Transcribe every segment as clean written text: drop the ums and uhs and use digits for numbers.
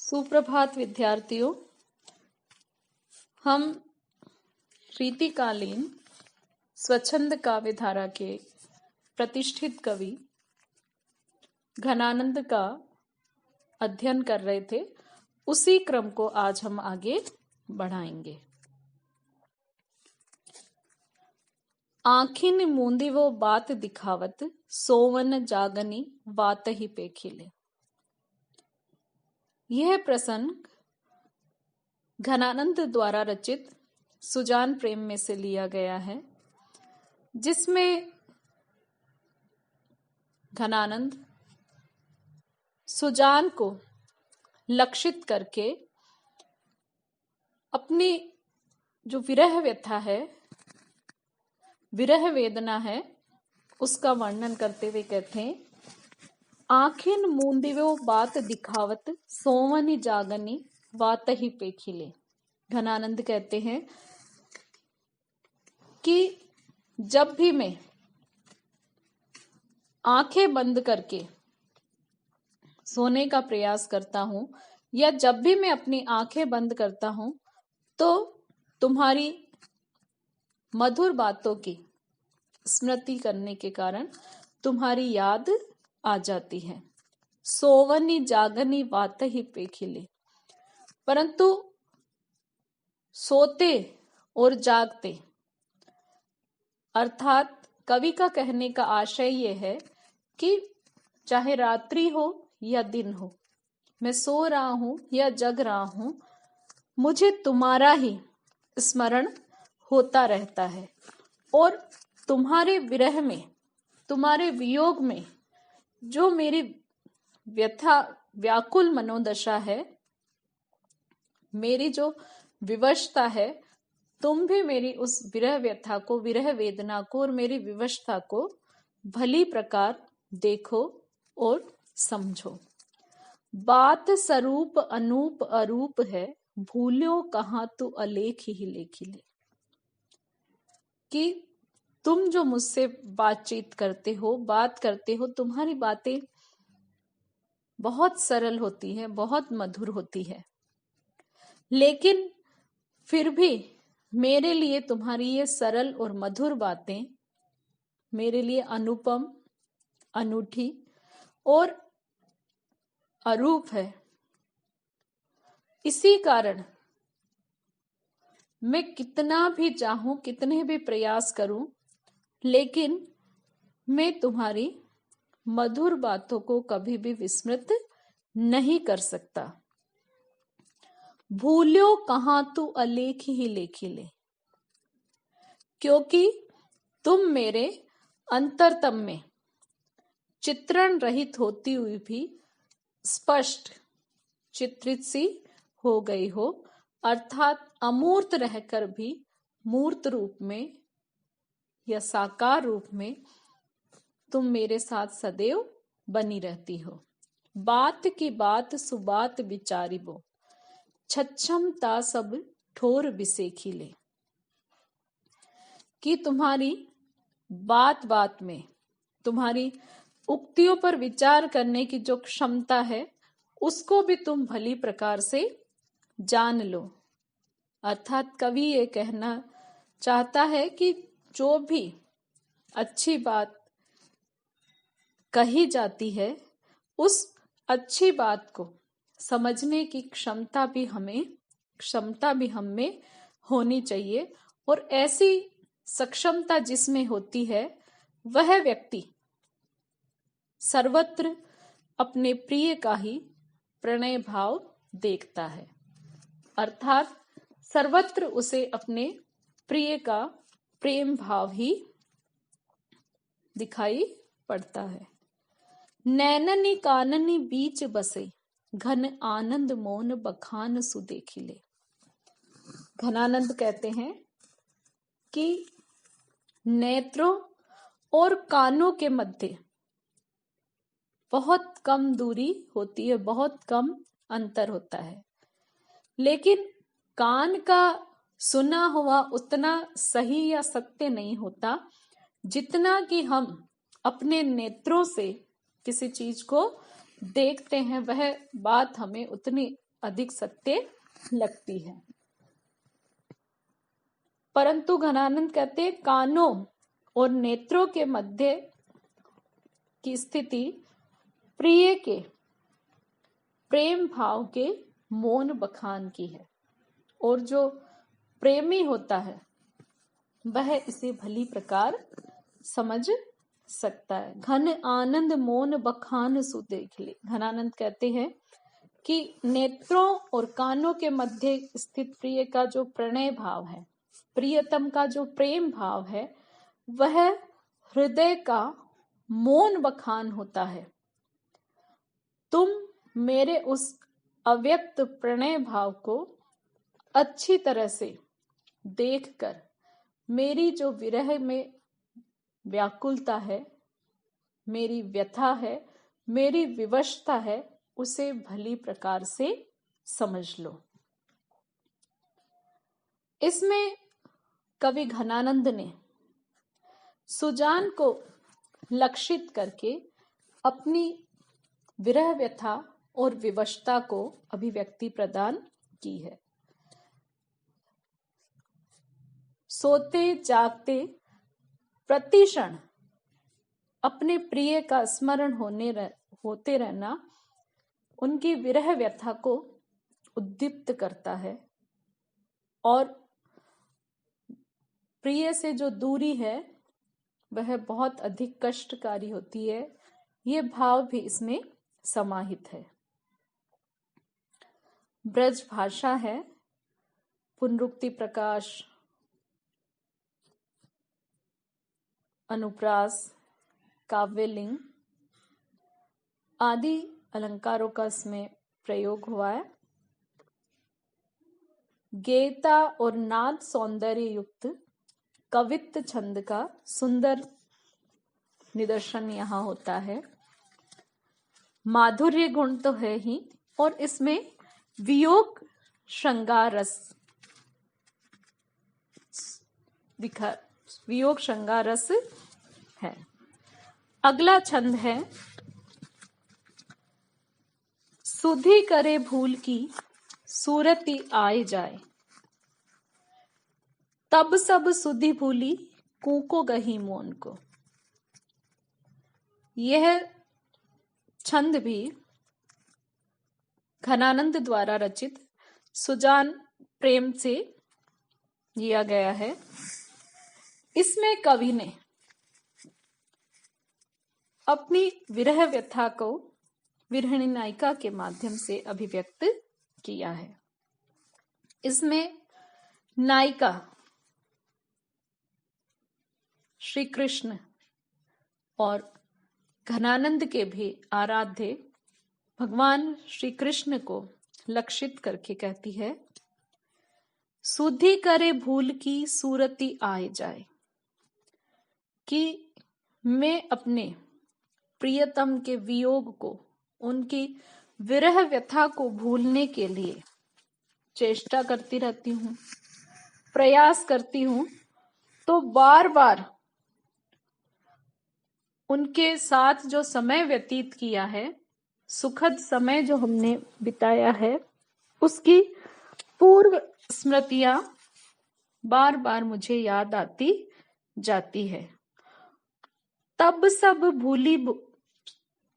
सुप्रभात विद्यार्थियों। हम रीतिकालीन स्वच्छंद काव्य धारा के प्रतिष्ठित कवि घनानंद का अध्ययन कर रहे थे। उसी क्रम को आज हम आगे बढ़ाएंगे। आँखिन मूंदी वो बात दिखावत, सोवन जागनी बात ही पे खिले। यह प्रसंग घनानंद द्वारा रचित सुजान प्रेम में से लिया गया है, जिसमें घनानंद सुजान को लक्षित करके अपनी जो विरह व्यथा है, विरह वेदना है, उसका वर्णन करते हुए कहते हैं, आँखिन मूंदिवो बात दिखावत, सोवनी जागनी बात ही पे खिले। घनानंद कहते हैं कि जब भी मैं आंखें बंद करके सोने का प्रयास करता हूं, या जब भी मैं अपनी आंखें बंद करता हूं, तो तुम्हारी मधुर बातों की स्मृति करने के कारण तुम्हारी याद आ जाती है। सोवनी जागनी बात ही पे खिले। परंतु सोते और जागते, अर्थात कवि का कहने का आशय यह है कि चाहे रात्रि हो या दिन हो, मैं सो रहा हूं या जग रहा हूं, मुझे तुम्हारा ही स्मरण होता रहता है। और तुम्हारे विरह में, तुम्हारे वियोग में जो मेरी व्यथा व्याकुल मनोदशा है, मेरी जो विवशता है, तुम भी मेरी उस विरह व्यथा को, विरह वेदना को और मेरी विवशता को भली प्रकार देखो और समझो। बात स्वरूप अनूप अरूप है, भूल्यो कहाँ तू अलेख ही लेखिले। कि तुम जो मुझसे बातचीत करते हो, बात करते हो, तुम्हारी बातें बहुत सरल होती है, बहुत मधुर होती है, लेकिन फिर भी मेरे लिए तुम्हारी ये सरल और मधुर बातें मेरे लिए अनुपम, अनूठी और अरूप है। इसी कारण मैं कितना भी चाहूं, कितने भी प्रयास करूं, लेकिन मैं तुम्हारी मधुर बातों को कभी भी विस्मृत नहीं कर सकता। भूल्यो कहाँ तू अलेख ही लेखिले। क्योंकि तुम मेरे अंतरतम में चित्रण रहित होती हुई भी स्पष्ट चित्रित सी हो गई हो, अर्थात अमूर्त रहकर भी मूर्त रूप में या साकार रूप में तुम मेरे साथ सदैव बनी रहती हो। बात की बात सुबात विचारिबो, छच्छमता सब ठोर बिसेखिले। कि तुम्हारी बात बात में, तुम्हारी उक्तियों पर विचार करने की जो क्षमता है, उसको भी तुम भली प्रकार से जान लो। अर्थात कवि ये कहना चाहता है कि जो भी अच्छी बात कही जाती है, उस अच्छी बात को समझने की क्षमता भी हम में होनी चाहिए। और ऐसी सक्षमता जिसमें होती है, वह व्यक्ति सर्वत्र अपने प्रिय का ही प्रणय भाव देखता है, अर्थात सर्वत्र उसे अपने प्रिय का प्रेम भाव ही दिखाई पड़ता है। नैननी काननी बीच बसे, घन आनंद मौन बखान सुदेखिले। घनानंद कहते हैं कि नेत्रों और कानों के मध्य बहुत कम दूरी होती है, बहुत कम अंतर होता है, लेकिन कान का सुना हुआ उतना सही या सत्य नहीं होता, जितना कि हम अपने नेत्रों से किसी चीज को देखते हैं, वह बात हमें उतनी अधिक सत्य लगती है। परंतु घनानंद कहते हैं कानों और नेत्रों के मध्य की स्थिति प्रिय के प्रेम भाव के मौन बखान की है, और जो प्रेमी होता है वह इसे भली प्रकार समझ सकता है। घन आनंद मौन बखान सु देख ले। घनानंद कहते हैं कि नेत्रों और कानों के मध्य स्थित प्रिय का जो प्रणय भाव है, प्रियतम का जो प्रेम भाव है, वह हृदय का मौन बखान होता है। तुम मेरे उस अव्यक्त प्रणय भाव को अच्छी तरह से देखकर मेरी जो विरह में व्याकुलता है, मेरी व्यथा है, मेरी विवशता है, उसे भली प्रकार से समझ लो। इसमें कवि घनानंद ने सुजान को लक्षित करके अपनी विरह व्यथा और विवशता को अभिव्यक्ति प्रदान की है। सोते जागते प्रतिक्षण अपने प्रिय का स्मरण होते रहना उनकी विरह व्यथा को उद्दीप्त करता है, और प्रिय से जो दूरी है वह बहुत अधिक कष्टकारी होती है। ये भाव भी इसमें समाहित है। ब्रज भाषा है, पुनरुक्ति प्रकाश, अनुप्रास, काव्यलिंग आदि अलंकारों का इसमें प्रयोग हुआ है। गेयता और नाद सौंदर्य युक्त कवित्त छंद का सुंदर निदर्शन यहाँ होता है। माधुर्य गुण तो है ही, और इसमें वियोग श्रृंगार रस है। अगला छंद है सुधि करे भूल की सूरती आए जाए, तब सब सुधि भूली कूको गही मौन को। यह छंद भी घनानंद द्वारा रचित सुजान प्रेम से लिया गया है। इसमें कवि ने अपनी विरह व्यथा को विरहिणी नायिका के माध्यम से अभिव्यक्त किया है। इसमें नायिका श्री कृष्ण और घनानंद के भी आराध्य भगवान श्री कृष्ण को लक्षित करके कहती है, सुधि करे भूल की सूरती आए जाए, कि मैं अपने प्रियतम के वियोग को, उनकी विरह व्यथा को भूलने के लिए चेष्टा करती रहती हूँ, प्रयास करती हूँ, तो बार बार उनके साथ जो समय व्यतीत किया है, सुखद समय जो हमने बिताया है, उसकी पूर्व स्मृतियां बार बार मुझे याद आती जाती है।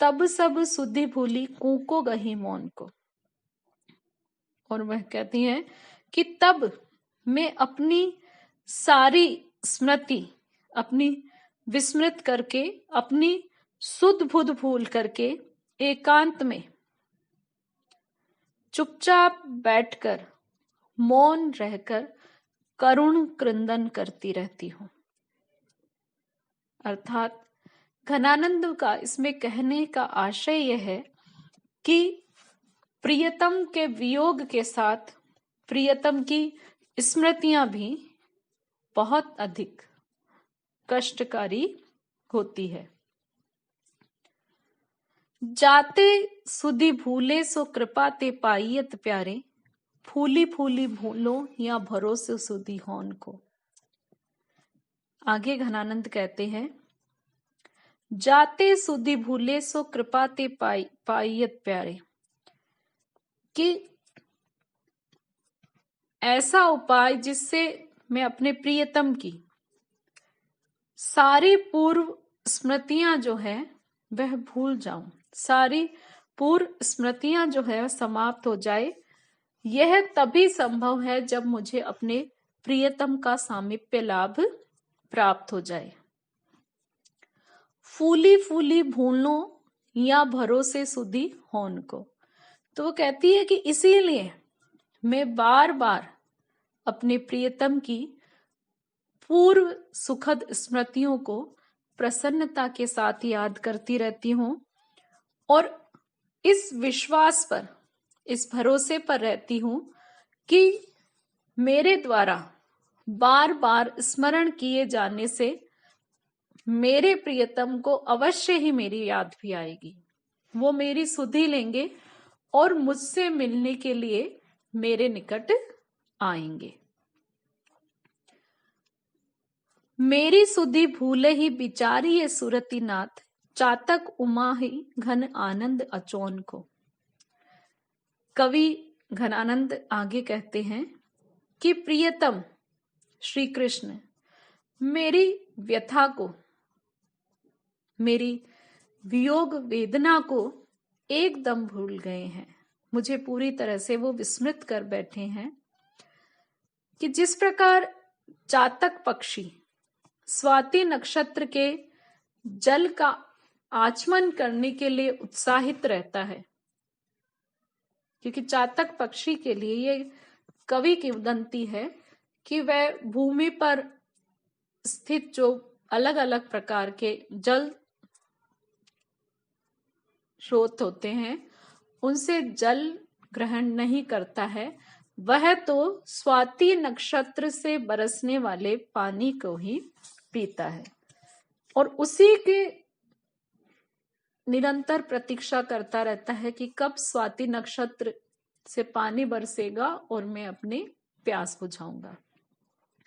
तब सब सुधि भूली कूको गही मौन को। और वह कहती हैं कि तब मैं अपनी सारी स्मृति अपनी विस्मृत करके, अपनी सुध बुध भूल करके एकांत में चुपचाप बैठकर मौन रहकर करुण क्रंदन करती रहती हूं। अर्थात घनानंद का इसमें कहने का आशय यह है कि प्रियतम के वियोग के साथ प्रियतम की स्मृतियां भी बहुत अधिक कष्टकारी होती है। जाते सुधि भूले सो कृपा ते पाइयत प्यारे, फूली फूली भूलो या भरोसे सुधि होन को। आगे घनानंद कहते हैं, जाते सुधि भूले सो कृपा ते पाइयत प्यारे, कि ऐसा उपाय जिससे मैं अपने प्रियतम की सारी पूर्व स्मृतियां जो है वह भूल जाऊं, सारी पूर्व स्मृतियां जो है समाप्त हो जाए। यह तभी संभव है जब मुझे अपने प्रियतम का सामीप्य लाभ प्राप्त हो जाए। फूली फूली भूलों या भरोसे सुधी होन को। तो वो कहती है कि इसीलिए मैं बार बार अपने प्रियतम की पूर्व सुखद स्मृतियों को प्रसन्नता के साथ याद करती रहती हूं और इस विश्वास पर, इस भरोसे पर रहती हूं कि मेरे द्वारा बार बार स्मरण किए जाने से मेरे प्रियतम को अवश्य ही मेरी याद भी आएगी, वो मेरी सुधि लेंगे और मुझसे मिलने के लिए मेरे निकट आएंगे। मेरी सुधि भूले ही बिचारी ये सुरति नाथ, चातक उमा ही घन आनंद अचोन को। कवि घनानंद आगे कहते हैं कि प्रियतम श्री कृष्ण मेरी व्यथा को, मेरी वियोग वेदना को एकदम भूल गए हैं, मुझे पूरी तरह से वो विस्मृत कर बैठे हैं कि जिस प्रकार चातक पक्षी स्वाति नक्षत्र के जल का आचमन करने के लिए उत्साहित रहता है, क्योंकि चातक पक्षी के लिए ये कवि की उदंती है कि वह भूमि पर स्थित जो अलग अलग प्रकार के जल स्रोत होते हैं उनसे जल ग्रहण नहीं करता है, वह तो स्वाति नक्षत्र से बरसने वाले पानी को ही पीता है और उसी के निरंतर प्रतीक्षा करता रहता है कि कब स्वाति नक्षत्र से पानी बरसेगा और मैं अपने प्यास बुझाऊंगा।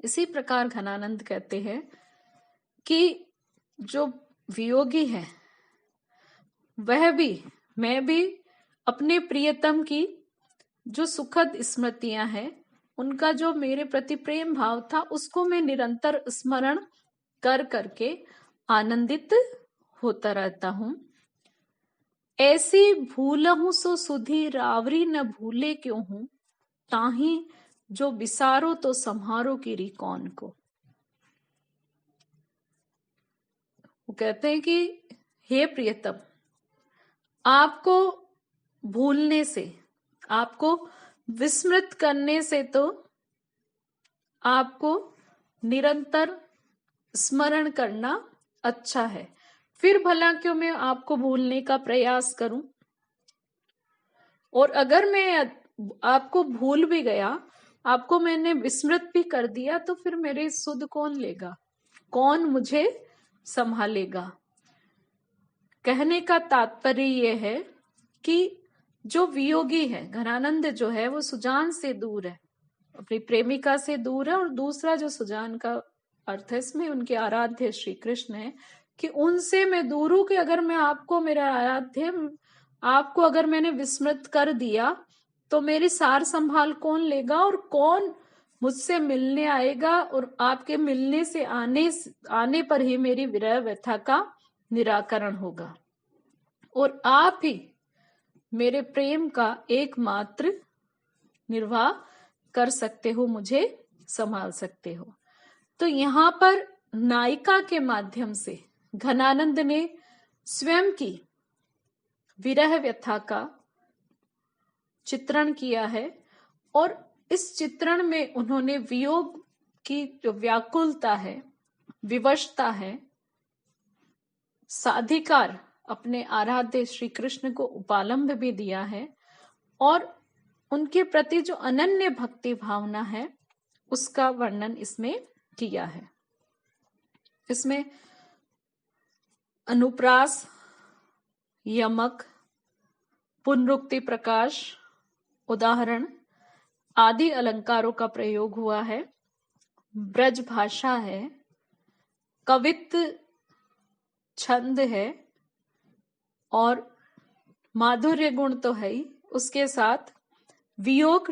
इसी प्रकार घनानंद कहते हैं कि जो वियोगी है वह भी, मैं भी अपने प्रियतम की जो सुखद स्मृतियां हैं उनका जो मेरे प्रति प्रेम भाव था उसको मैं निरंतर स्मरण कर करके आनंदित होता रहता हूं। ऐसी भूलहूं सो सुधी रावरी न भूले क्यों हूं, ताही जो बिसारो तो संहारो की री कौन को। वो कहते हैं कि हे प्रियतम, आपको भूलने से, आपको विस्मृत करने से तो आपको निरंतर स्मरण करना अच्छा है, फिर भला क्यों मैं आपको भूलने का प्रयास करूं। और अगर मैं आपको भूल भी गया, आपको मैंने विस्मृत भी कर दिया, तो फिर मेरी सुध कौन लेगा, कौन मुझे संभालेगा। कहने का तात्पर्य यह है कि जो वियोगी है, घनानंद जो है वो सुजान से दूर है, अपनी प्रेमिका से दूर है। और दूसरा जो सुजान का अर्थ है इसमें उनके आराध्य श्री कृष्ण है कि उनसे मैं दूर हूं, कि अगर मैं आपको, मेरा आराध्य आपको अगर मैंने विस्मृत कर दिया तो मेरी सार संभाल कौन लेगा और कौन मुझसे मिलने आएगा, और आपके मिलने से आने पर ही मेरी विरह व्यथा का निराकरण होगा और आप ही मेरे प्रेम का एकमात्र निर्वाह कर सकते हो, मुझे संभाल सकते हो। तो यहाँ पर नायिका के माध्यम से घनानंद ने स्वयं की विरह व्यथा का चित्रण किया है और इस चित्रण में उन्होंने वियोग की जो व्याकुलता है, विवशता है, साधिकार अपने आराध्य श्री कृष्ण को उपालंब भी दिया है और उनके प्रति जो अनन्य भक्ति भावना है उसका वर्णन इसमें किया है। इसमें अनुप्रास, यमक, पुनरुक्ति प्रकाश, उदाहरण आदि अलंकारों का प्रयोग हुआ है। ब्रज भाषा है, कवित्व छंद है और माधुर्य गुण तो है ही, उसके साथ वियोग